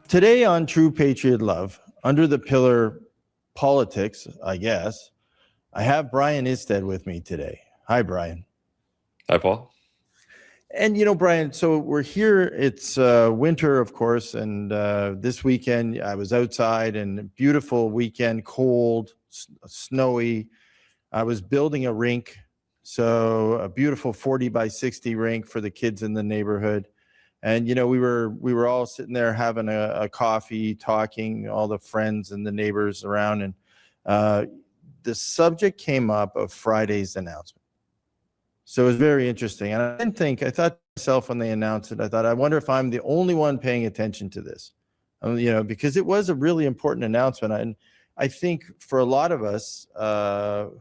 Today on True Patriot Love, under the pillar politics, I guess, I have Brian Isted with me today. Hi, Brian. Hi, Paul. And, you know, Brian, so we're here. It's winter, of course, and this weekend I was outside, and beautiful weekend, cold, snowy. I was building a rink, so a beautiful 40 by 60 rink for the kids in the neighborhood. And, you know, we were all sitting there having a coffee, talking, all the friends and the neighbors around. And the subject came up of Friday's announcement. So it was very interesting. And I thought to myself when they announced it, I thought, I wonder if I'm the only one paying attention to this, you know, because it was a really important announcement. And I think for a lot of us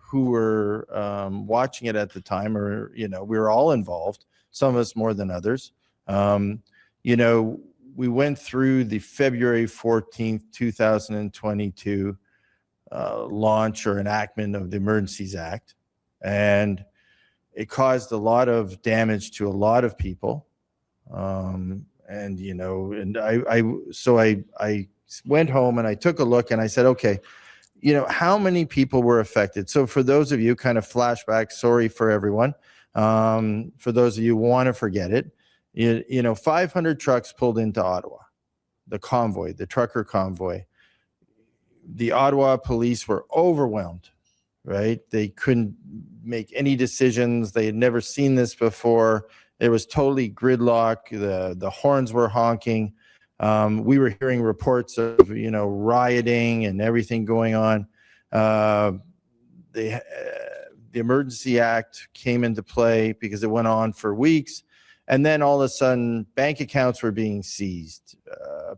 who were watching it at the time, or, you know, we were all involved, some of us more than others. You know, we went through the February 14th, 2022 launch or enactment of the Emergencies Act, and it caused a lot of damage to a lot of people. And, you know, and I went home and I took a look and I said, okay, you know, how many people were affected? So for those of you, kind of flashback, sorry for everyone. For those of you who want to forget it, you know, 500 trucks pulled into Ottawa, the convoy, the trucker convoy. The Ottawa police were overwhelmed, right? They couldn't make any decisions. They had never seen this before. It was totally gridlock. The horns were honking. We were hearing reports of, you know, rioting and everything going on. The Emergency Act came into play because it went on for weeks. And then all of a sudden, bank accounts were being seized.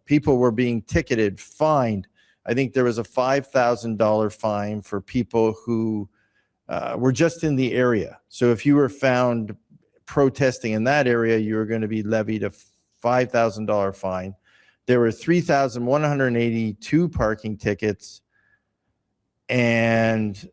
People were being ticketed, fined. I think there was a $5,000 fine for people who were just in the area. So if you were found protesting in that area, you were going to be levied a $5,000 fine. There were 3,182 parking tickets. And,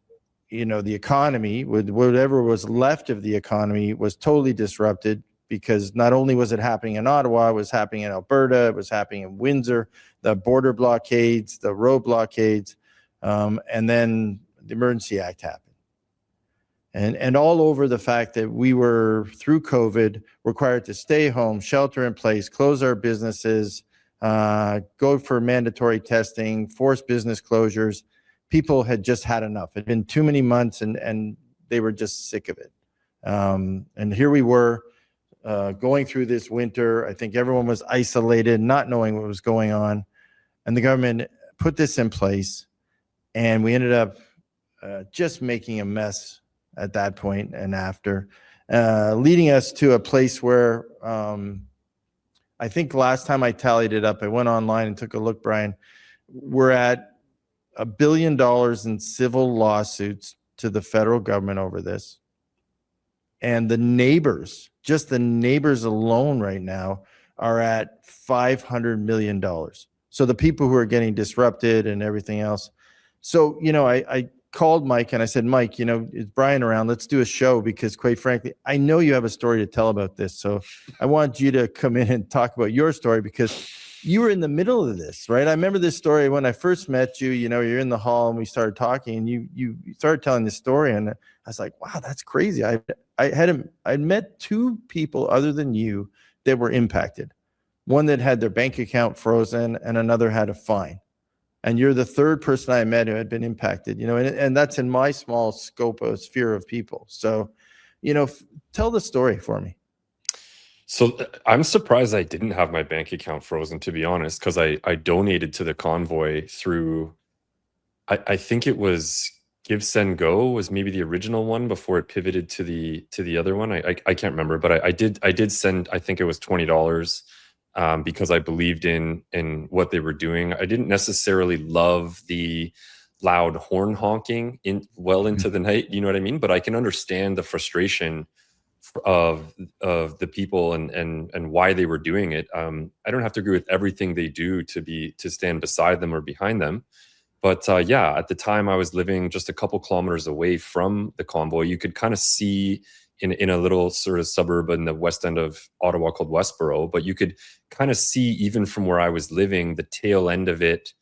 you know, the economy, with whatever was left of the economy, was totally disrupted, because not only was it happening in Ottawa, it was happening in Alberta, it was happening in Windsor, the border blockades, the road blockades, and then the Emergency Act happened. And all over the fact that we were, through COVID, required to stay home, shelter in place, close our businesses, go for mandatory testing, force business closures. People had just had enough. It had been too many months, and they were just sick of it. And here we were, going through this winter. I think everyone was isolated, not knowing what was going on. And the government put this in place, and we ended up just making a mess at that point and after, leading us to a place where I think last time I tallied it up, I went online and took a look, Brian, we're at $1 billion in civil lawsuits to the federal government over this. And the neighbors, just the neighbors alone right now, are at $500 million. So the people who are getting disrupted and everything else. So, you know, I called Mike and I said, Mike, you know, is Brian around? Let's do a show, because quite frankly, I know you have a story to tell about this. So I want you to come in and talk about your story, because you were in the middle of this, right? I remember this story when I first met you. You know, you're in the hall and we started talking, and you started telling this story, and I was like, wow, that's crazy. I met two people other than you that were impacted. One that had their bank account frozen, and another had a fine. And you're the third person I met who had been impacted, you know, and that's in my small scope of sphere of people. So, you know, tell the story for me. So I'm surprised I didn't have my bank account frozen, to be honest, because I donated to the convoy through, I think it was Give, Send, Go was maybe the original one before it pivoted to the other one. I can't remember, but I did send, I think it was $20, because I believed in what they were doing. I didn't necessarily love the loud horn honking well into the night, you know what I mean? But I can understand the frustration of the people and why they were doing it. I don't have to agree with everything they do to stand beside them or behind them. But yeah, at the time I was living just a couple kilometers away from the convoy. You could kind of see in a little sort of suburb in the west end of Ottawa called Westboro, but you could kind of see even from where I was living, the tail end of it,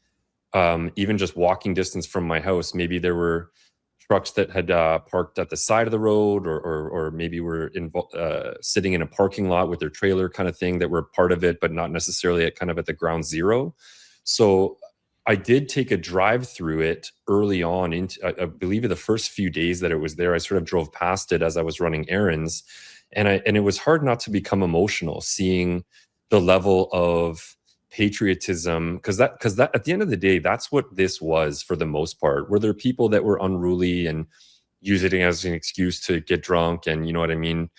even just walking distance from my house. Maybe there were trucks that had parked at the side of the road, or maybe were sitting in a parking lot with their trailer kind of thing that were part of it, but not necessarily at the ground zero. So I did take a drive through it early on. I believe in the first few days that it was there, I sort of drove past it as I was running errands, and it was hard not to become emotional seeing the level of patriotism, because that at the end of the day, that's what this was for the most part. Were there people that were unruly and use it as an excuse to get drunk and, you know what I mean,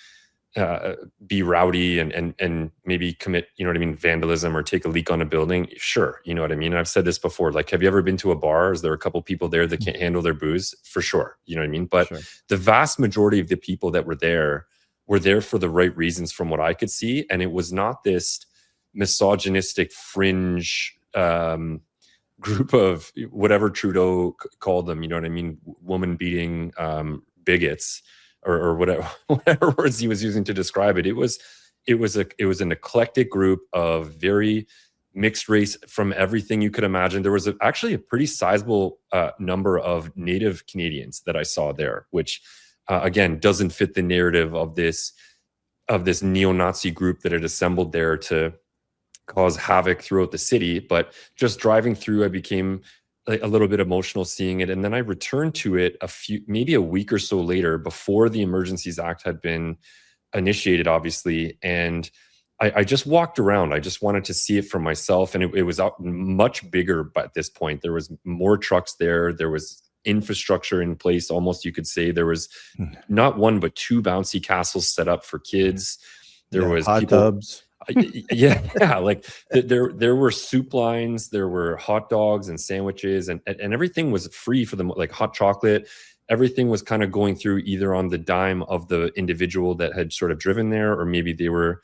be rowdy and maybe commit, you know what I mean, vandalism or take a leak on a building? Sure, you know what I mean. I've said this before. Like, have you ever been to a bar? Is there a couple people there that can't handle their booze? For sure, you know what I mean. But the vast majority of the people that were there for the right reasons, from what I could see, and it was not this misogynistic fringe group of whatever Trudeau called them, you know what I mean, woman beating bigots, or whatever words he was using to describe it. It was an eclectic group of very mixed race from everything you could imagine. There was actually a pretty sizable number of Native Canadians that I saw there, which again doesn't fit the narrative of this neo-Nazi group that had assembled there to cause havoc throughout the city. But just driving through, I became a little bit emotional seeing it. And then I returned to it maybe a week or so later, before the Emergencies Act had been initiated, obviously. And I just walked around. I just wanted to see it for myself. And it was much bigger by this point. There was more trucks there. There was infrastructure in place, almost, you could say. There was not one, but two bouncy castles set up for kids. There was hot tubs. yeah, like there were soup lines, there were hot dogs and sandwiches, and everything was free for them, like hot chocolate. Everything was kind of going through either on the dime of the individual that had sort of driven there, or maybe they were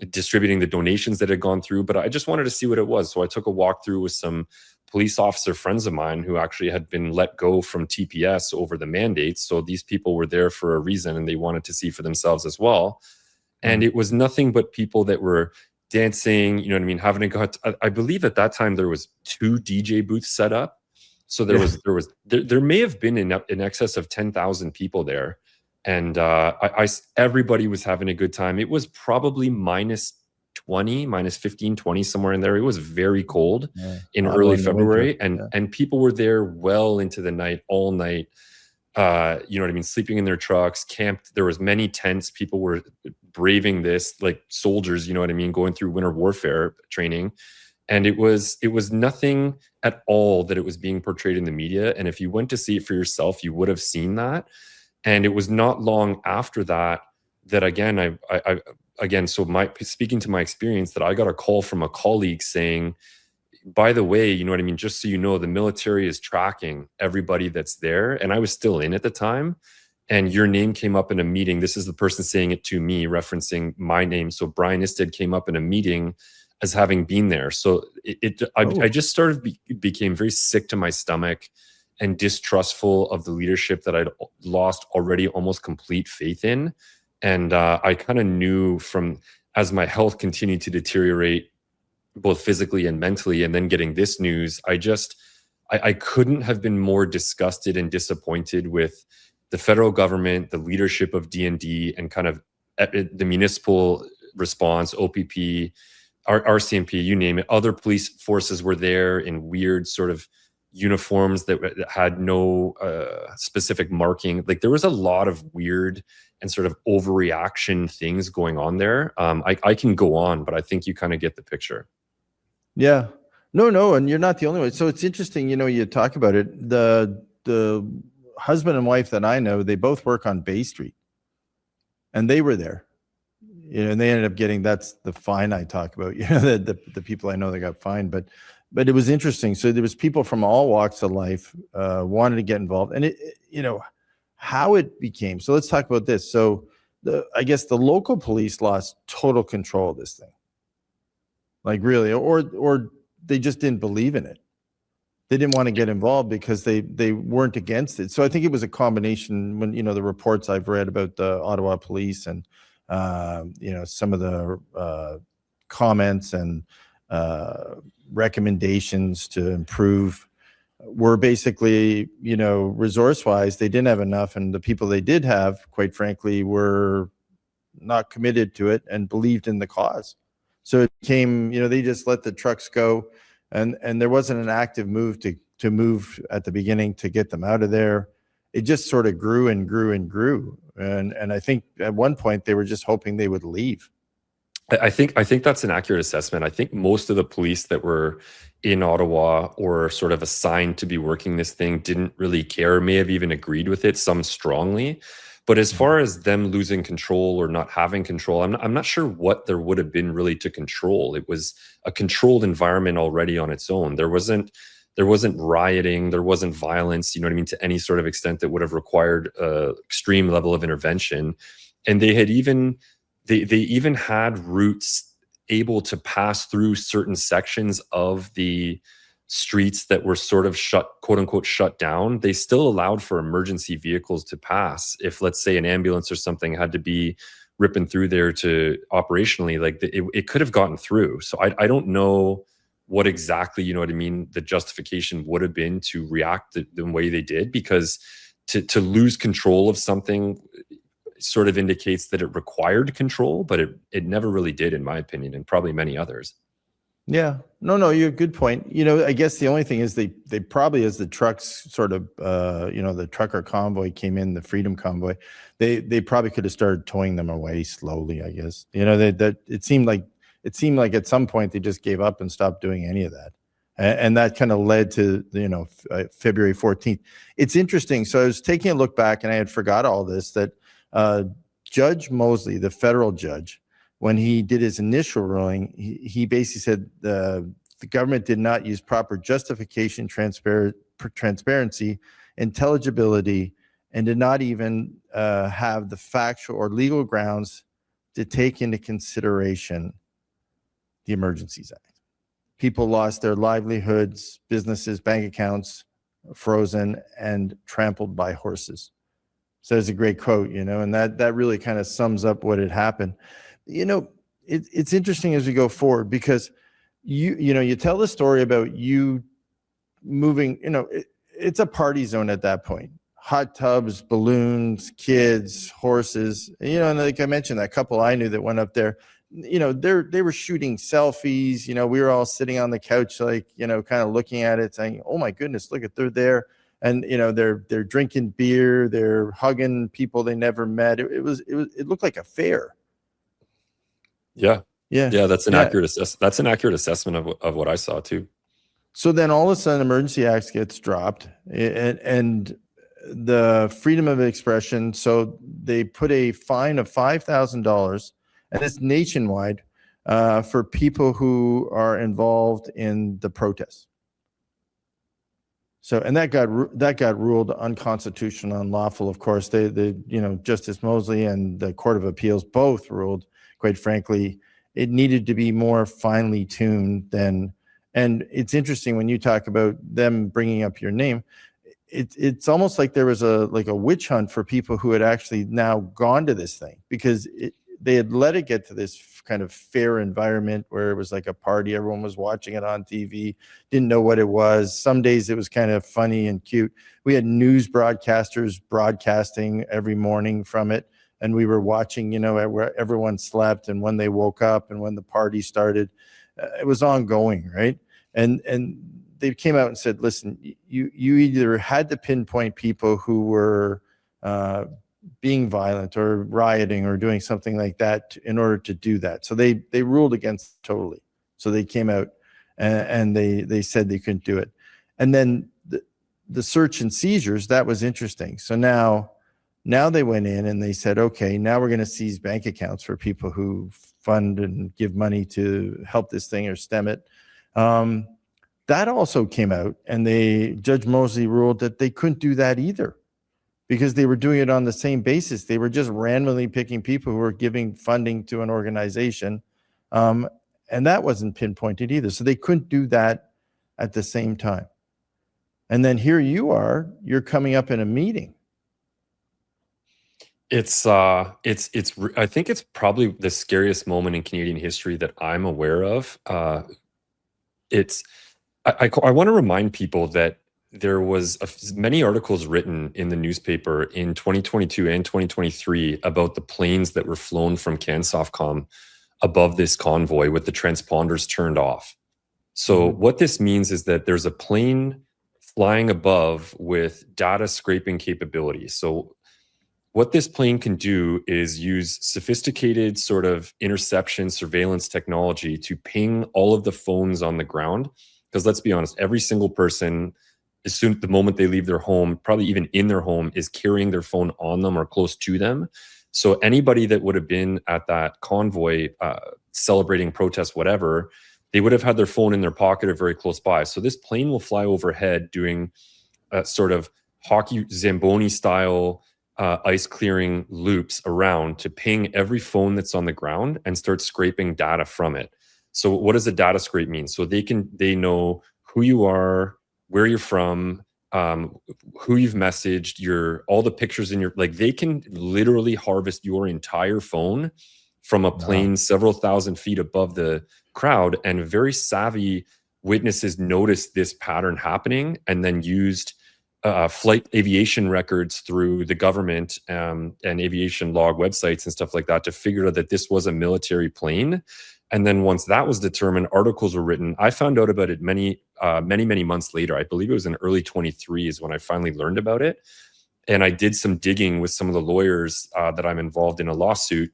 distributing the donations that had gone through. But I just wanted to see what it was, so I took a walk through with some police officer friends of mine who actually had been let go from TPS over the mandates. So these people were there for a reason, and they wanted to see for themselves as well. And it was nothing but people that were dancing, you know what I mean, having a good. I believe at that time there was 2 DJ booths set up, so there may have been in excess of 10,000 people there, and everybody was having a good time. It was probably minus 20, minus 15, 20, somewhere in there. It was very cold in early February, and people were there well into the night, all night. You know what I mean, sleeping in their trucks, camped. There was many tents. People were braving this like soldiers, you know what I mean, going through winter warfare training. And it was nothing at all that it was being portrayed in the media. And if you went to see it for yourself, you would have seen that. And it was not long after that again, speaking to my experience, that I got a call from a colleague saying, by the way, you know what I mean, just so you know, the military is tracking everybody that's there. And I was still in at the time, and your name came up in a meeting. This is the person saying it to me, referencing my name. So Brian Isted came up in a meeting as having been there. So I just sort of became very sick to my stomach and distrustful of the leadership that I'd lost already almost complete faith in. And I kind of knew as my health continued to deteriorate, both physically and mentally, and then getting this news, I couldn't have been more disgusted and disappointed with the federal government, the leadership of DND, and kind of the municipal response, OPP, RCMP, you name it. Other police forces were there in weird sort of uniforms that had no specific marking. Like, there was a lot of weird and sort of overreaction things going on there. I can go on, but I think you kind of get the picture. Yeah. No, and you're not the only one. So it's interesting, you know, you talk about it. The husband and wife that I know, they both work on Bay Street, and they were there, you know, and they ended up getting, that's the fine I talk about, you know, the people I know that got fined, but it was interesting. So there was people from all walks of life wanted to get involved, and it, you know, how it became. So let's talk about this. So I guess the local police lost total control of this thing. Like, really, or they just didn't believe in it. they didn't want to get involved because they weren't against it. So I think it was a combination. When the reports I've read about the Ottawa police and some of the comments and recommendations to improve were basically, resource-wise, they didn't have enough, and the people they did have, quite frankly, were not committed to it and believed in the cause. So it became, they just let the trucks go, and there wasn't an active move to move at the beginning to get them out of there. It just sort of grew and grew and grew, and I think at one point they were just hoping they would leave. I think that's an accurate assessment. I think most of the police that were in Ottawa or sort of assigned to be working this thing didn't really care, may have even agreed with it, some strongly. But as far as them losing control or not having control, I'm not sure what there would have been really to control. It was a controlled environment already on its own. There wasn't rioting, there wasn't violence, you know what I mean, to any sort of extent that would have required an extreme level of intervention. And they had even they even had routes able to pass through certain sections of the streets that were sort of quote unquote shut down. They still allowed for emergency vehicles to pass. If, let's say, an ambulance or something had to be ripping through there to operationally, like it could have gotten through. So I don't know what exactly, you know what I mean, the justification would have been to react the way they did, because to lose control of something sort of indicates that it required control, but it never really did, in my opinion, and probably many others. Yeah, no, you're a good point. I guess the only thing is they probably, as the trucks sort of, the trucker convoy came in, the Freedom Convoy, they probably could have started towing them away slowly, I guess. That it seemed like at some point they just gave up and stopped doing any of that. And that kind of led to, February 14th. It's interesting. So I was taking a look back, and I had forgot all this, that Judge Mosley, the federal judge, when he did his initial ruling, he basically said the government did not use proper justification, transparency, intelligibility, and did not even have the factual or legal grounds to take into consideration the Emergencies Act. People lost their livelihoods, businesses, bank accounts frozen, and trampled by horses. So it's a great quote, and that really kind of sums up what had happened. It's interesting as we go forward, because you tell the story about you moving, it's a party zone at that point. Hot tubs, balloons, kids, horses, and like I mentioned, that couple I knew that went up there, they were shooting selfies. We were all sitting on the couch, like, kind of looking at it saying, oh my goodness, look at, they're there. And, they're drinking beer, they're hugging people they never met. It looked like a fair. Yeah. That's an accurate assessment of what I saw too. So then all of a sudden, Emergency Act gets dropped, and the freedom of expression. So they put a fine of $5,000, and it's nationwide, for people who are involved in the protests. So, and that got ruled unconstitutional, unlawful. Of course, Justice Mosley and the Court of Appeals both ruled, quite frankly, it needed to be more finely tuned than. And it's interesting when you talk about them bringing up your name. It's almost like there was a witch hunt for people who had actually now gone to this thing, because they had let it get to this kind of fair environment where it was like a party. Everyone was watching it on TV, didn't know what it was. Some days it was kind of funny and cute. We had news broadcasters broadcasting every morning from it, and we were watching, where everyone slept and when they woke up and when the party started. It was ongoing, right? And they came out and said, listen, you either had to pinpoint people who were being violent or rioting or doing something like that in order to do that. So they ruled against it totally. So they came out and they said they couldn't do it. And then the search and seizures, that was interesting. So now they went in and they said, okay, now we're going to seize bank accounts for people who fund and give money to help this thing or stem it. That also came out, and Judge Mosley ruled that they couldn't do that either, because they were doing it on the same basis. They were just randomly picking people who were giving funding to an organization. And that wasn't pinpointed either. So they couldn't do that at the same time. And then here you are, you're coming up in a meeting. I think it's probably the scariest moment in Canadian history that I'm aware of. I want to remind people that there was many articles written in the newspaper in 2022 and 2023 about the planes that were flown from CanSoftCom above this convoy with the transponders turned off. So what this means is that there's a plane flying above with data scraping capabilities. So what this plane can do is use sophisticated sort of interception surveillance technology to ping all of the phones on the ground. Because let's be honest, every single person, as soon the moment they leave their home, probably even in their home, is carrying their phone on them or close to them. So anybody that would have been at that convoy celebrating protest, whatever, they would have had their phone in their pocket or very close by. So this plane will fly overhead doing sort of hockey Zamboni style ice clearing loops around to ping every phone that's on the ground and start scraping data from it. So what does a data scrape mean? So they know who you are, where you're from, who you've messaged, all the pictures in they can literally harvest your entire phone from a plane several thousand feet above the crowd. And very savvy witnesses noticed this pattern happening and then used flight aviation records through the government and aviation log websites and stuff like that to figure out that this was a military plane. And then once that was determined, articles were written. I found out about it many months later. I believe it was in early 23 is when I finally learned about it. And I did some digging with some of the lawyers that I'm involved in a lawsuit.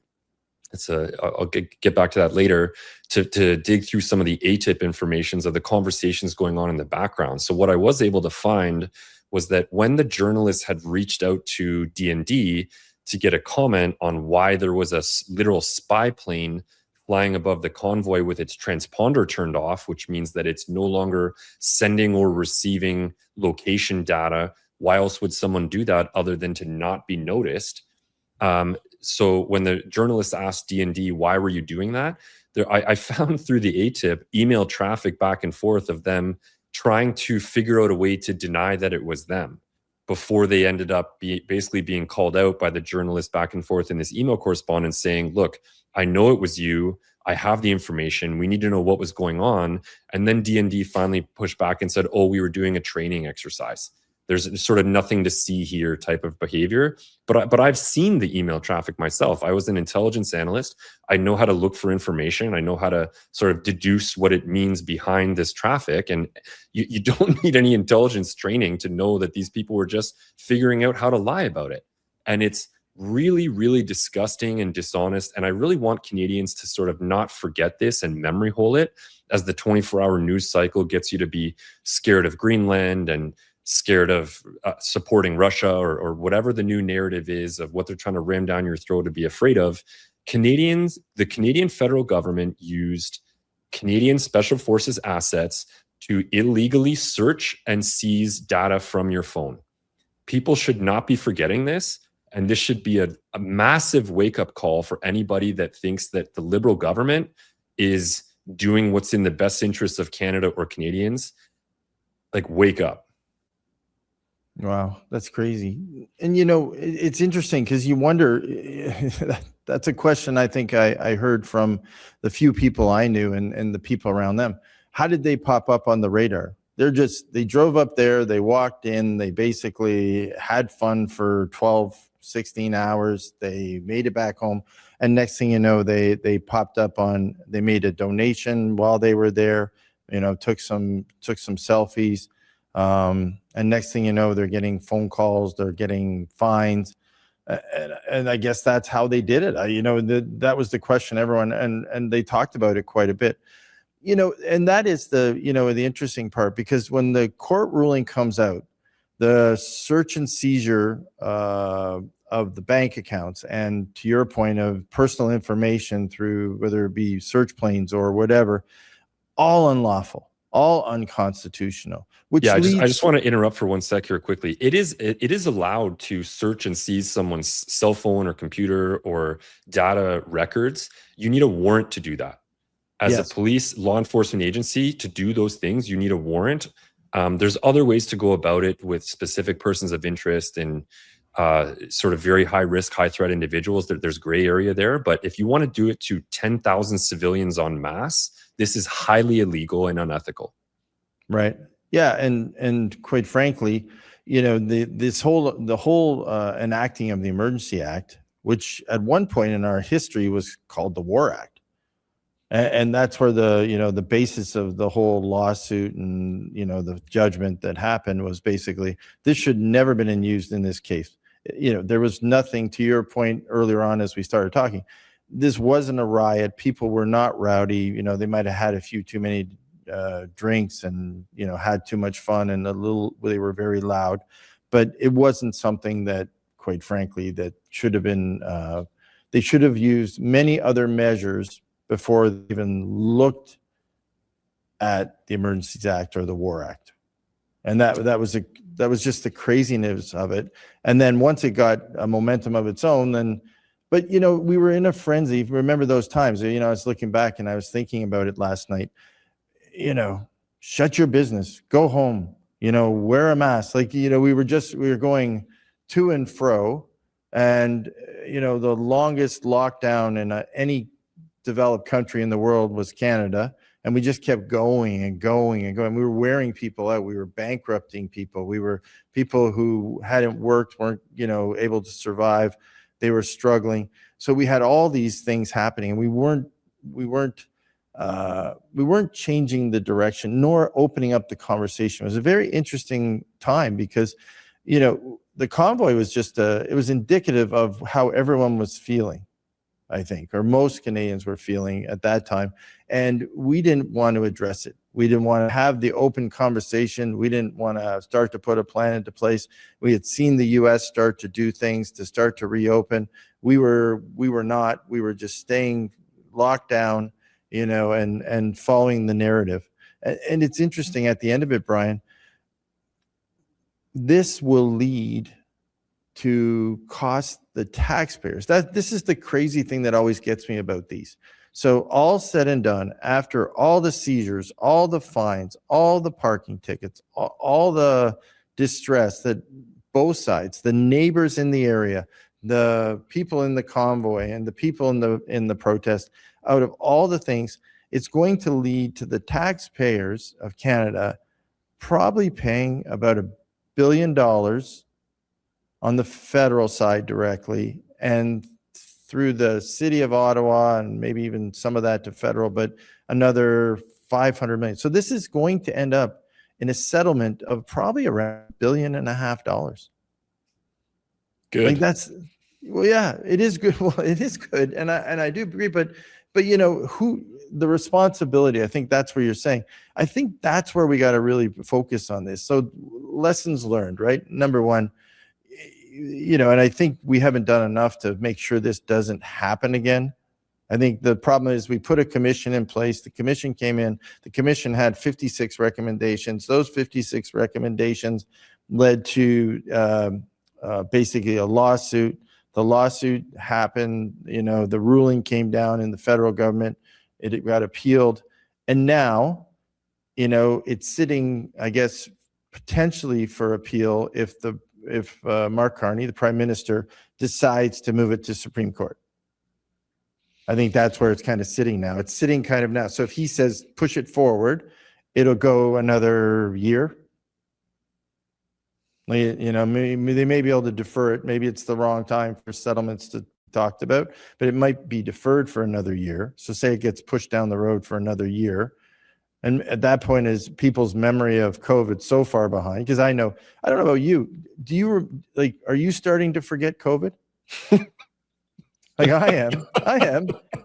I'll get back to that later to dig through some of the ATIP informations of the conversations going on in the background. So what I was able to find was that when the journalists had reached out to DND to get a comment on why there was a literal spy plane flying above the convoy with its transponder turned off, which means that it's no longer sending or receiving location data. Why else would someone do that other than to not be noticed? So when the journalists asked DND, why were you doing that? I found through the ATIP email traffic back and forth of them trying to figure out a way to deny that it was them before they ended up basically being called out by the journalist back and forth in this email correspondence saying, look, I know it was you. I have the information. We need to know what was going on. And then DND finally pushed back and said, oh, we were doing a training exercise. There's sort of nothing to see here type of behavior. But I've seen the email traffic myself. I was an intelligence analyst. I know how to look for information. I know how to sort of deduce what it means behind this traffic. And you don't need any intelligence training to know that these people were just figuring out how to lie about it. And it's really, really disgusting and dishonest. And I really want Canadians to sort of not forget this and memory hole it as the 24-hour news cycle gets you to be scared of Greenland and scared of supporting Russia or whatever the new narrative is of what they're trying to ram down your throat to be afraid of. The Canadian federal government used Canadian Special Forces assets to illegally search and seize data from your phone. People should not be forgetting this. And this should be a massive wake-up call for anybody that thinks that the Liberal government is doing what's in the best interests of Canada or Canadians. Like, wake up. Wow, that's crazy. And it's interesting because you wonder, that's a question I think I heard from the few people I knew and the people around them. How did they pop up on the radar? They drove up there, they walked in, they basically had fun for 12, 16 hours. They made it back home. And next thing you know, they popped up they made a donation while they were there, took some selfies. And next thing you know, they're getting phone calls, they're getting fines. And I guess that's how they did it. That was the question everyone, and they talked about it quite a bit. And that is the interesting part, because when the court ruling comes out, the search and seizure of the bank accounts, and to your point of personal information through whether it be search planes or whatever, all unlawful, all unconstitutional. I just want to interrupt for 1 sec here quickly. It is allowed to search and seize someone's cell phone or computer or data records. You need a warrant to do that. As a police law enforcement agency, to do those things, you need a warrant. There's other ways to go about it with specific persons of interest and sort of very high risk, high threat individuals. There's gray area there. But if you want to do it to 10,000 civilians en masse, this is highly illegal and unethical. Right. Yeah. And quite frankly, the whole enacting of the Emergency Act, which at one point in our history was called the War Act. And that's where the basis of the whole lawsuit and, the judgment that happened was basically, this should never been used in this case. There was nothing, to your point earlier on as we started talking, this wasn't a riot. People were not rowdy. They might have had a few too many drinks and, had too much fun and they were very loud, but it wasn't something that, quite frankly, that should have been, they should have used many other measures before they even looked at the Emergencies Act or the War Act. And that was just the craziness of it. And then once it got a momentum of its own, but we were in a frenzy. Remember those times? I was looking back and I was thinking about it last night. Shut your business, go home, wear a mask. Like, we were going to and fro, and the longest lockdown in any developed country in the world was Canada, and we just kept going and going and going. We were wearing people out. We were bankrupting people. We were people who hadn't worked, weren't able to survive. They were struggling. So we had all these things happening, and we weren't changing the direction nor opening up the conversation. It was a very interesting time because the convoy was it was indicative of how everyone was feeling, I think, or most Canadians were feeling at that time. And we didn't want to address it. We didn't want to have the open conversation. We didn't want to start to put a plan into place. We had seen the US start to do things to start to reopen. We were not. We were just staying locked down, and following the narrative. And it's interesting at the end of it, Brian, this will lead to cost the taxpayers. This is the crazy thing that always gets me about these. So all said and done, after all the seizures, all the fines, all the parking tickets, all the distress that both sides, the neighbors in the area, the people in the convoy, and the people in the protest, out of all the things, it's going to lead to the taxpayers of Canada probably paying about $1 billion on the federal side directly, and through the city of Ottawa, and maybe even some of that to federal, but another 500 million. So this is going to end up in a settlement of probably around $1.5 billion. Good. Like well, yeah, it is good. Well, it is good, and I do agree. But who the responsibility? I think that's where you're saying. I think that's where we got to really focus on this. So lessons learned, right? Number one. And I think we haven't done enough to make sure this doesn't happen again. I think the problem is we put a commission in place. The commission came in. The commission had 56 recommendations. Those 56 recommendations led to basically a lawsuit. The lawsuit happened. The ruling came down in the federal government. It got appealed. And now, it's sitting, I guess, potentially for appeal if Mark Carney, the Prime Minister, decides to move it to Supreme Court. I think that's where it's kind of sitting now. It's sitting kind of now. So if he says push it forward, it'll go another year. Maybe they may be able to defer it. Maybe it's the wrong time for settlements to talk about, but it might be deferred for another year. So say it gets pushed down the road for another year. And at that point, is people's memory of COVID so far behind? Because I don't know about you. Are you starting to forget COVID? Like I am.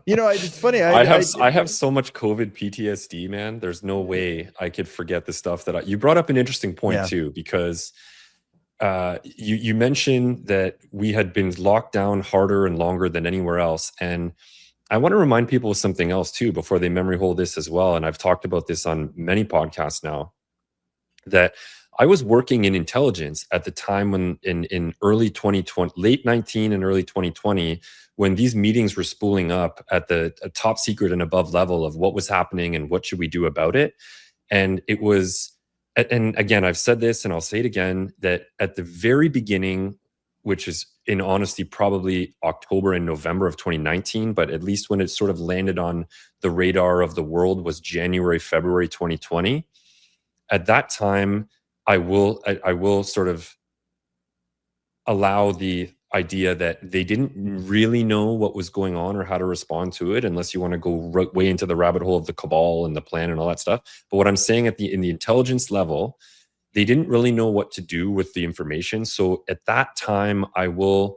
It's funny. I have so much COVID PTSD, man. There's no way I could forget the stuff that you brought up an interesting point too, because you mentioned that we had been locked down harder and longer than anywhere else. And I want to remind people of something else too, before they memory hold this as well. And I've talked about this on many podcasts now, that I was working in intelligence at the time when in early 2020, late 19 and early 2020, when these meetings were spooling up at the top secret and above level of what was happening and what should we do about it. And it was and again, I've said this and I'll say it again, that at the very beginning, which is in honesty probably October and November of 2019, but at least when it sort of landed on the radar of the world was January, February 2020. At that time, I will sort of allow the idea that they didn't really know what was going on or how to respond to it, unless you want to go way into the rabbit hole of the cabal and the plan and all that stuff. But what I'm saying in the intelligence level, they didn't really know what to do with the information. So at that time, I will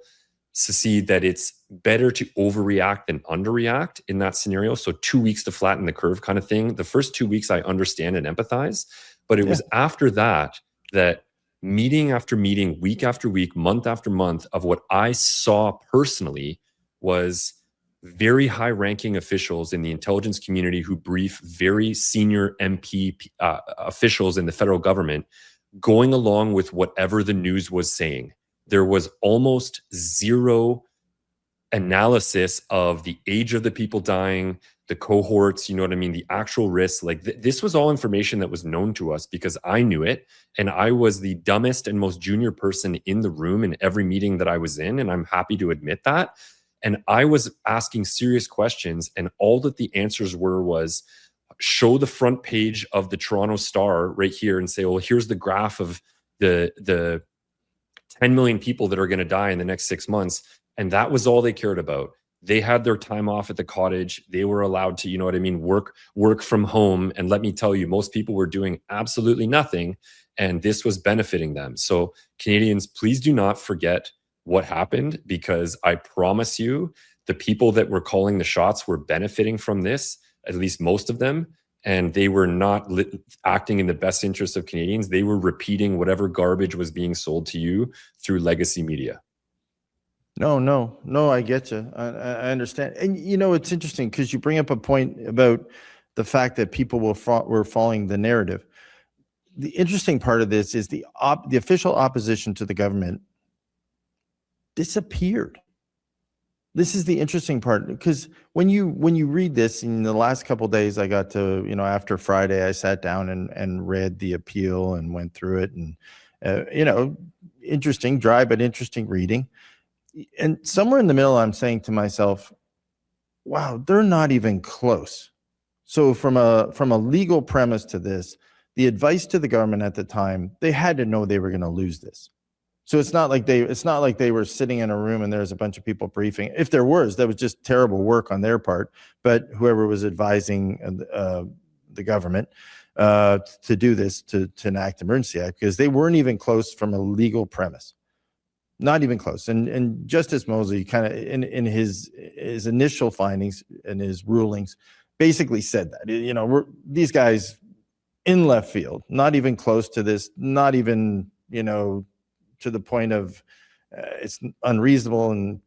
secede that it's better to overreact than underreact in that scenario. So 2 weeks to flatten the curve kind of thing. The first 2 weeks I understand and empathize, but it was after that meeting after meeting, week after week, month after month of what I saw personally was very high-ranking officials in the intelligence community who brief very senior MP officials in the federal government going along with whatever the news was saying. There was almost zero analysis of the age of the people dying, the cohorts, you know what I mean, the actual risks. Like this was all information that was known to us because I knew it. And I was the dumbest and most junior person in the room in every meeting that I was in. And I'm happy to admit that. And I was asking serious questions. And all that the answers was show the front page of the Toronto Star right here and say, well, here's the graph of the 10 million people that are going to die in the next 6 months. And that was all they cared about. They had their time off at the cottage. They were allowed to, you know what I mean, work from home. And let me tell you, most people were doing absolutely nothing. And this was benefiting them. So Canadians, please do not forget what happened, because I promise you, the people that were calling the shots were benefiting from this, at least most of them. And they were not acting in the best interest of Canadians. They were repeating whatever garbage was being sold to you through legacy media. No, I get you. I understand. And, you know, it's interesting because you bring up a point about the fact that people were following the narrative. The interesting part of this is the official opposition to the government disappeared. This is the interesting part, because when you read this in the last couple of days, I got to, you know, after Friday, I sat down and read the appeal and went through it, and you know, interesting, dry but interesting reading. And somewhere in the middle, I'm saying to myself, wow, they're not even close. So from a legal premise to this, the advice to the government at the time, they had to know they were going to lose this. So it's not like they were sitting in a room and there's a bunch of people briefing. If there was, that was just terrible work on their part. But whoever was advising the government to do this, to enact Emergency Act, because they weren't even close from a legal premise. Not even close. And Justice Mosley kind of in his initial findings and his rulings basically said that, you know, these guys in left field, not even close to this, not even, you know, to the point of it's unreasonable and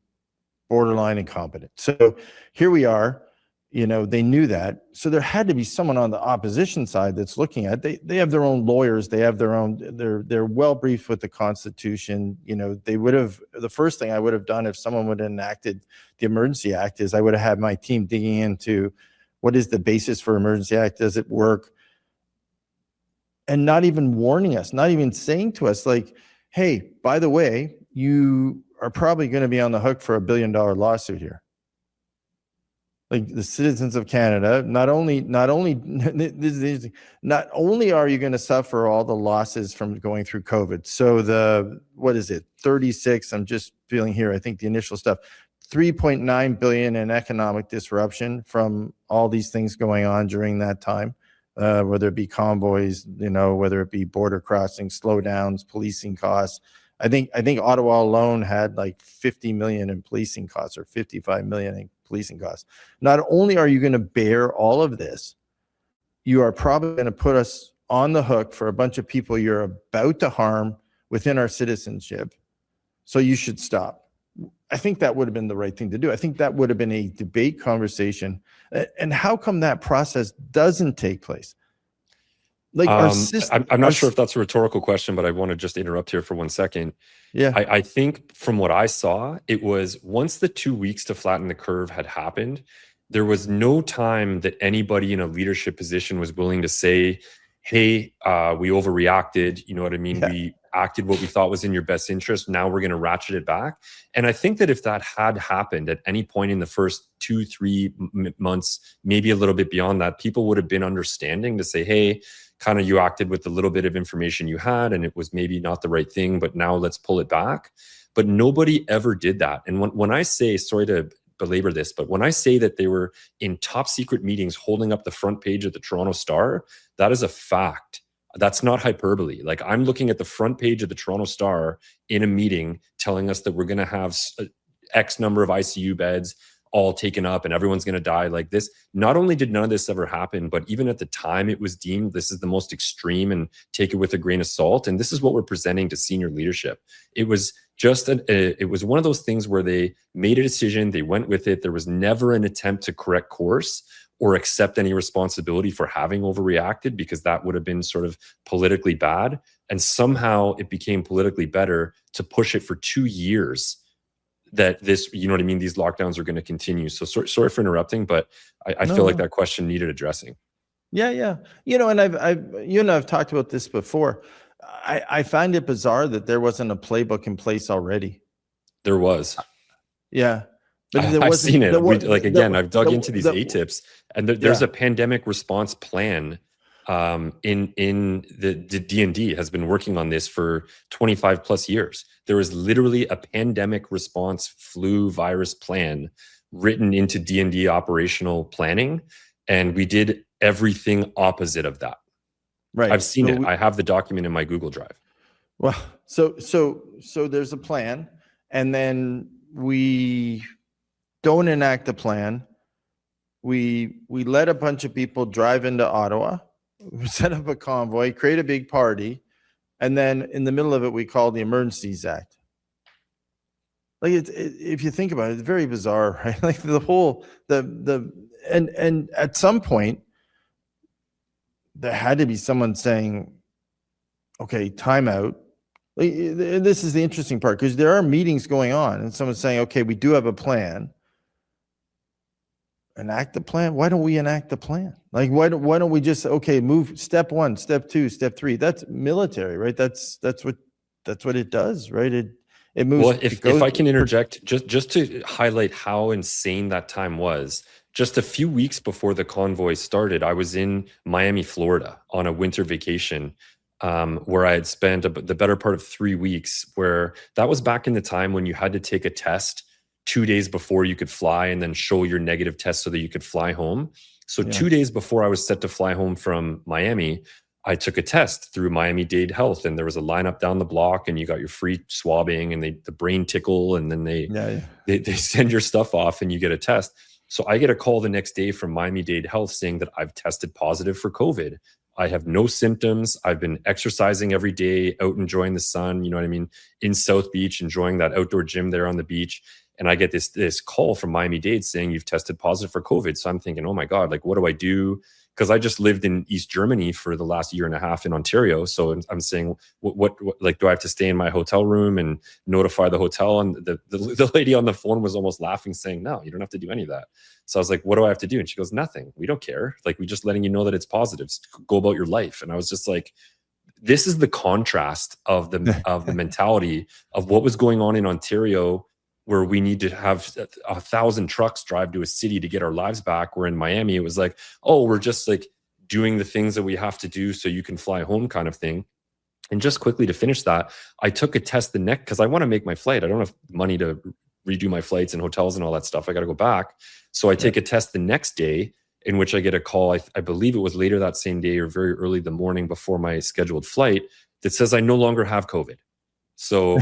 borderline incompetent. So here we are, you know, they knew that. So there had to be someone on the opposition side that's looking at it. They have their own lawyers. They have their own, they're well briefed with the Constitution. You know, the first thing I would have done if someone would have enacted the Emergency Act is I would have had my team digging into what is the basis for Emergency Act? Does it work? And not even warning us, not even saying to us like, hey, by the way, you are probably going to be on the hook for $1 billion lawsuit here. Like the citizens of Canada, not only are you going to suffer all the losses from going through COVID. So what is it? 36, I'm just feeling here, I think the initial stuff, 3.9 billion in economic disruption from all these things going on during that time. Whether it be convoys, you know, whether it be border crossings, slowdowns, policing costs. I think Ottawa alone had like 50 million in policing costs or 55 million in policing costs. Not only are you going to bear all of this, you are probably going to put us on the hook for a bunch of people you're about to harm within our citizenship. So you should stop. I think that would have been the right thing to do. I think that would have been a debate conversation. And how come that process doesn't take place? Like I'm not sure if that's a rhetorical question, but I want to just interrupt here for 1 second. Yeah. I think from what I saw, it was once the 2 weeks to flatten the curve had happened, there was no time that anybody in a leadership position was willing to say, hey, we overreacted. You know what I mean? Yeah. We acted what we thought was in your best interest. Now we're going to ratchet it back. And I think that if that had happened at any point in the first 2-3 months, maybe a little bit beyond that, people would have been understanding to say, hey, kind of you acted with the little bit of information you had and it was maybe not the right thing, but now let's pull it back. But nobody ever did that. And when I say, sorry to belabor this, but when I say that they were in top secret meetings holding up the front page of the Toronto Star, that is a fact. That's not hyperbole. Like, I'm looking at the front page of the Toronto Star in a meeting telling us that we're going to have X number of ICU beds all taken up and everyone's going to die like this. Not only did none of this ever happen, but even at the time it was deemed this is the most extreme and take it with a grain of salt. And this is what we're presenting to senior leadership. It was just it was one of those things where they made a decision, they went with it. There was never an attempt to correct course or accept any responsibility for having overreacted, because that would have been sort of politically bad. And somehow it became politically better to push it for 2 years that this, you know what I mean, these lockdowns are going to continue. So sorry for interrupting, but I feel like that question needed addressing. Yeah. You know, and I've talked about this before. I find it bizarre that there wasn't a playbook in place already. There was. Yeah. But I've seen it. I've dug into these ATIPs, and there's a pandemic response plan in the D&D has been working on this for 25 plus years. There is literally a pandemic response flu virus plan written into D&D operational planning, and we did everything opposite of that. Right. I've seen it. I have the document in my Google Drive. Well, so there's a plan, and then we don't enact the plan. We let a bunch of people drive into Ottawa, set up a convoy, create a big party, and then in the middle of it, we call the Emergencies Act. Like, if you think about it, it's very bizarre, right? Like the whole and at some point, there had to be someone saying, okay, timeout. Like, this is the interesting part, because there are meetings going on and someone's saying, okay, we do have a plan. Enact the plan. Why don't we enact the plan? Like, why don't we just, okay, move step 1, step 2, step 3? That's military, right? That's what it does, right? It moves. Well, if I can interject, just to highlight how insane that time was. Just a few weeks before the convoy started, I was in Miami, Florida on a winter vacation, where I had spent the better part of 3 weeks, where that was back in the time when you had to take a test 2 days before you could fly and then show your negative test so that you could fly home. So 2 days before I was set to fly home from Miami, I took a test through Miami-Dade Health, and there was a lineup down the block, and you got your free swabbing and the brain tickle, and then they send your stuff off and you get a test. So I get a call the next day from Miami-Dade Health saying that I've tested positive for COVID. I have no symptoms. I've been exercising every day, out enjoying the sun, you know what I mean, in South Beach, enjoying that outdoor gym there on the beach. And I get this call from Miami-Dade saying you've tested positive for COVID. So I'm thinking, oh my God, like, what do I do? Because I just lived in East Germany for the last year and a half in Ontario. So I'm saying, what like, do I have to stay in my hotel room and notify the hotel? And the lady on the phone was almost laughing, saying, no, you don't have to do any of that. So I was like, what do I have to do? And she goes, nothing. We don't care. Like, we're just letting you know that it's positive. Go about your life. And I was just like, this is the contrast of the mentality of what was going on in Ontario, where we need to have 1,000 trucks drive to a city to get our lives back. Where in Miami, it was like, oh, we're just like doing the things that we have to do so you can fly home kind of thing. And just quickly to finish that, I took a test because I want to make my flight. I don't have money to redo my flights and hotels and all that stuff. I got to go back. So I take a test the next day, in which I get a call. I believe it was later that same day or very early the morning before my scheduled flight, that says I no longer have COVID. So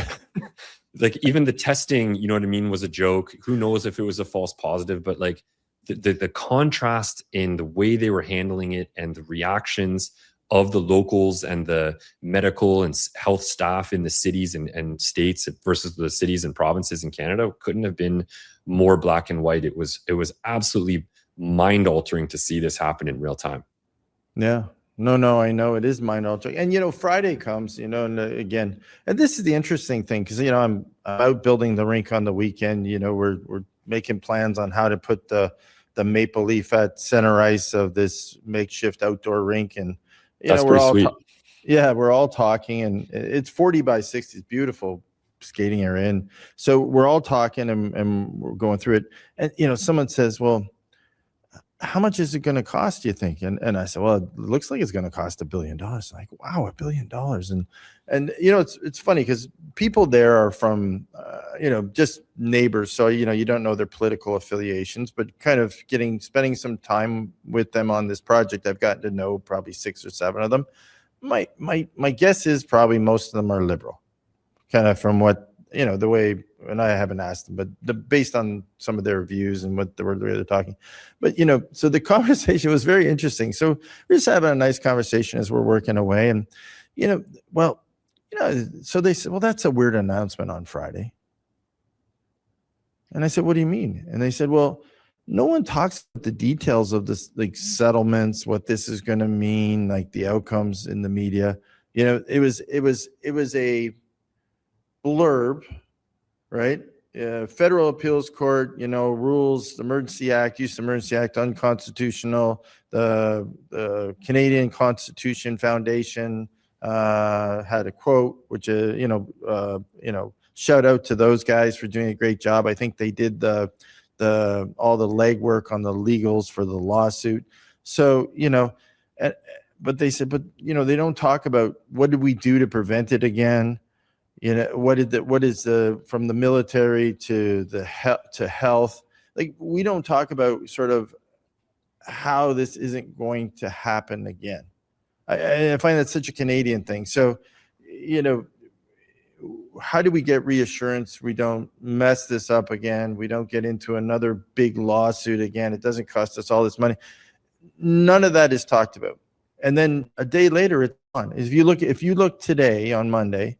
like, even the testing, you know what I mean, was a joke. Who knows if it was a false positive, but like the contrast in the way they were handling it and the reactions of the locals and the medical and health staff in the cities and states versus the cities and provinces in Canada couldn't have been more black and white. It was absolutely mind altering to see this happen in real time. Yeah. No, I know it is mind altering. And, you know, Friday comes, you know, and again, and this is the interesting thing, because, you know, I'm out building the rink on the weekend. You know, we're making plans on how to put the maple leaf at center ice of this makeshift outdoor rink. And That's we're pretty all, sweet. yeah, we're all talking, and it's 40 by 60. It's beautiful skating area. And so we're all talking and we're going through it. And, someone says, well, how much is it going to cost, do you think? And I said, well, it looks like it's going to cost $1 billion. Like, wow, $1 billion. And it's funny because people there are from, just neighbors. So, you don't know their political affiliations, but kind of spending some time with them on this project. I've gotten to know probably 6 or 7 of them. My guess is probably most of them are liberal, kind of from what, the way, and I haven't asked them, but based on some of their views and what the way they're talking. But, so the conversation was very interesting. So we're just having a nice conversation as we're working away. And, so they said, well, that's a weird announcement on Friday. And I said, what do you mean? And they said, well, no one talks about the details of this, like settlements, what this is going to mean, like the outcomes in the media. It was a blurb, right? Federal appeals court, rules, the Emergency Act, use of Emergency Act, unconstitutional. The Canadian Constitution Foundation had a quote, which shout out to those guys for doing a great job. I think they did all the legwork on the legals for the lawsuit. So, but they said, they don't talk about what did we do to prevent it again? What is from the military to to health? Like, we don't talk about sort of how this isn't going to happen again. I find that such a Canadian thing. So, how do we get reassurance we don't mess this up again? We don't get into another big lawsuit again. It doesn't cost us all this money. None of that is talked about. And then a day later, it's gone. If you look today on Monday,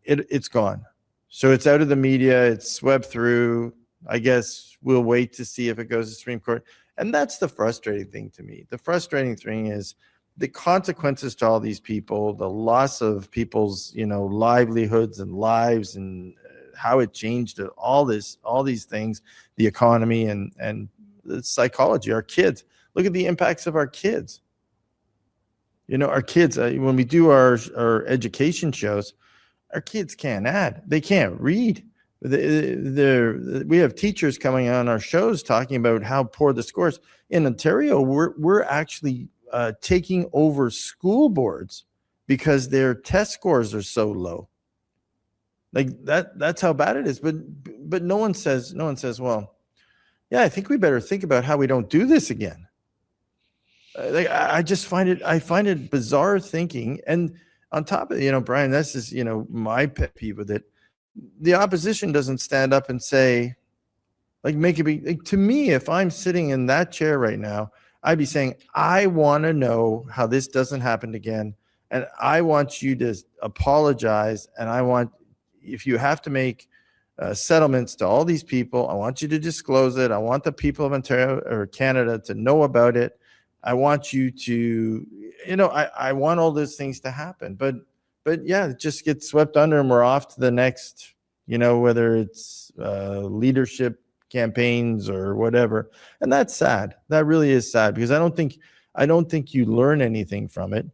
it's gone. So it's out of the media. It's swept through. I guess we'll wait to see if it goes to Supreme Court. And that's the frustrating thing to me. The frustrating thing is the consequences to all these people, the loss of people's, livelihoods and lives, and how it changed all these things, the economy and the psychology, our kids. Look at the impacts of our kids. Our kids, when we do our education shows, our kids can't add. They can't read. We have teachers coming on our shows talking about how poor the scores. In Ontario, we're actually taking over school boards because their test scores are so low. Like that's how bad it is. But no one says, well, yeah, I think we better think about how we don't do this again. I find it bizarre thinking. And on top of it, Brian, this is, my pet peeve with it. The opposition doesn't stand up and say, like, make it be, like, to me, if I'm sitting in that chair right now, I'd be saying, I want to know how this doesn't happen again. And I want you to apologize. And if you have to make settlements to all these people, I want you to disclose it. I want the people of Ontario or Canada to know about it. I want you to, I want all those things to happen. But yeah, it just gets swept under and we're off to the next, whether it's leadership campaigns or whatever. And that's sad. That really is sad, because I don't think you learn anything from it.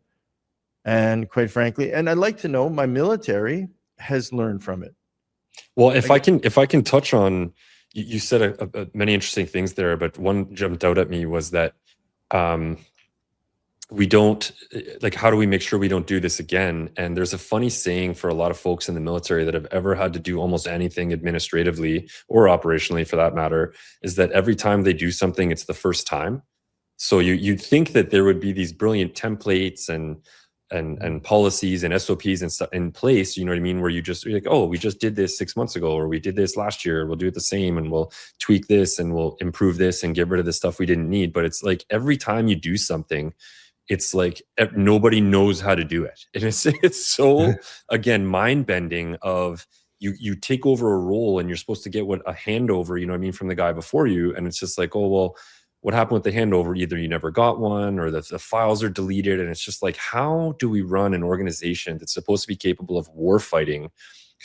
And quite frankly, and I'd like to know my military has learned from it. Well, if I can touch on, you said many interesting things there, but one jumped out at me was that we don't, like, how do we make sure we don't do this again? And there's a funny saying for a lot of folks in the military that have ever had to do almost anything administratively or operationally, for that matter, is that every time they do something, it's the first time. So you'd think that there would be these brilliant templates and policies and SOPs and stuff in place, you know what I mean? Where you're like, oh, we just did this 6 months ago, or we did this last year, we'll do it the same, and we'll tweak this and we'll improve this and get rid of the stuff we didn't need. But it's like every time you do something, it's like nobody knows how to do it. And it's so, again, mind-bending of you take over a role and you're supposed to get a handover, you know what I mean, from the guy before you. And it's just like, oh, well, what happened with the handover? Either you never got one or the files are deleted. And it's just like, how do we run an organization that's supposed to be capable of war fighting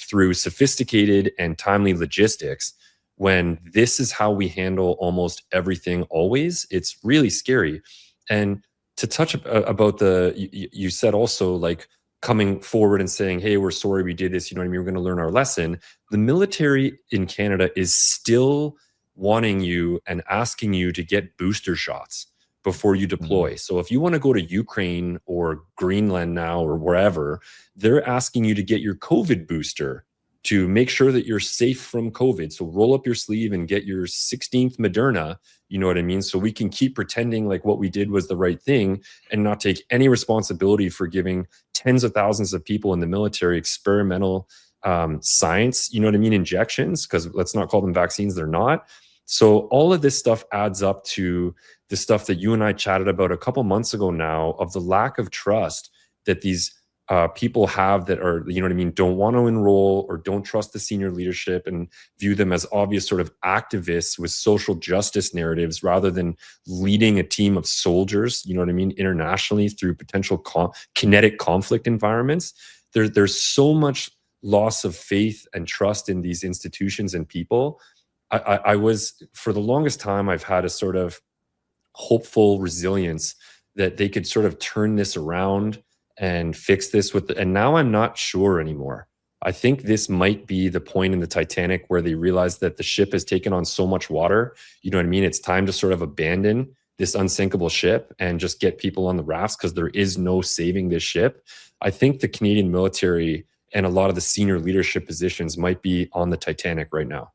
through sophisticated and timely logistics when this is how we handle almost everything always? It's really scary. And to touch about you said also like coming forward and saying, hey, we're sorry we did this, you know what I mean, we're going to learn our lesson. The military in Canada is still wanting you and asking you to get booster shots before you deploy. So if you want to go to Ukraine or Greenland now or wherever, they're asking you to get your COVID booster to make sure that you're safe from COVID. So roll up your sleeve and get your 16th Moderna, you know what I mean? So we can keep pretending like what we did was the right thing and not take any responsibility for giving tens of thousands of people in the military experimental science, you know what I mean, injections, because let's not call them vaccines, they're not. So all of this stuff adds up to the stuff that you and I chatted about a couple months ago now of the lack of trust that these people have that are, you know what I mean, don't want to enroll or don't trust the senior leadership and view them as obvious sort of activists with social justice narratives rather than leading a team of soldiers, you know what I mean, internationally through potential kinetic conflict environments. There's so much loss of faith and trust in these institutions and people. I was, for the longest time, I've had a sort of hopeful resilience that they could sort of turn this around and fix this and now I'm not sure anymore. I think this might be the point in the Titanic where they realize that the ship has taken on so much water, you know what I mean? It's time to sort of abandon this unsinkable ship and just get people on the rafts because there is no saving this ship. I think the Canadian military and a lot of the senior leadership positions might be on the Titanic right now.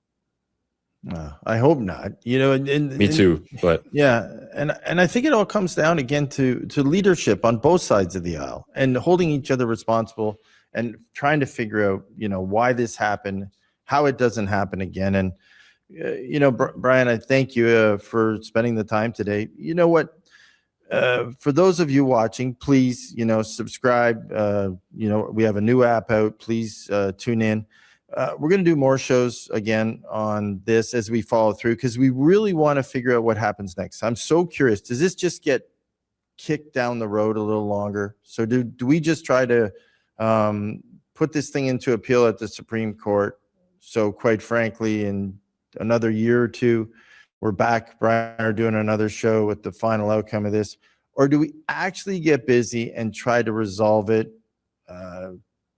I hope not. You know, me too. But yeah, and I think it all comes down again to leadership on both sides of the aisle and holding each other responsible and trying to figure out, you know, why this happened, how it doesn't happen again. And you know, Brian, I thank you for spending the time today. You know what? For those of you watching, please, you know, subscribe. You know, we have a new app out. Please tune in. We're going to do more shows again on this as we follow through because we really want to figure out what happens next. I'm so curious. Does this just get kicked down the road a little longer? So do we just try to put this thing into appeal at the Supreme Court? So quite frankly, in another year or two, we're back, Brian, are doing another show with the final outcome of this? Or do we actually get busy and try to resolve it,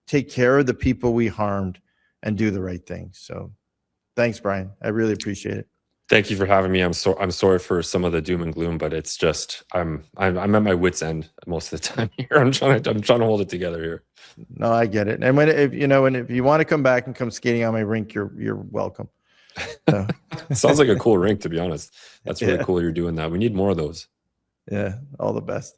take care of the people we harmed, and do the right thing? So thanks, Brian. I really appreciate it. Thank you for having me. I'm sorry for some of the doom and gloom, but it's just I'm at my wit's end most of the time here. I'm trying to hold it together here. No, I get it. And if you want to come back and come skating on my rink, you're welcome. So. Sounds like a cool rink, to be honest. That's really cool you're doing that. We need more of those. Yeah, all the best.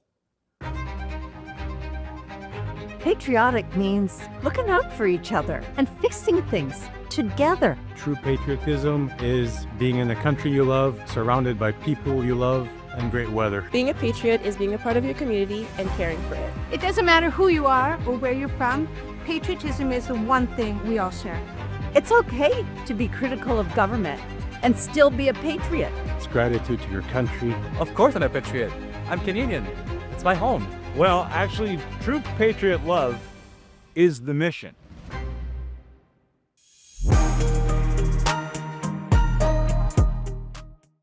Patriotic means looking out for each other and fixing things together. True patriotism is being in the country you love, surrounded by people you love, and great weather. Being a patriot is being a part of your community and caring for it. It doesn't matter who you are or where you're from. Patriotism is the one thing we all share. It's okay to be critical of government and still be a patriot. It's gratitude to your country. Of course I'm a patriot. I'm Canadian. It's my home. Well, actually, true patriot love is the mission.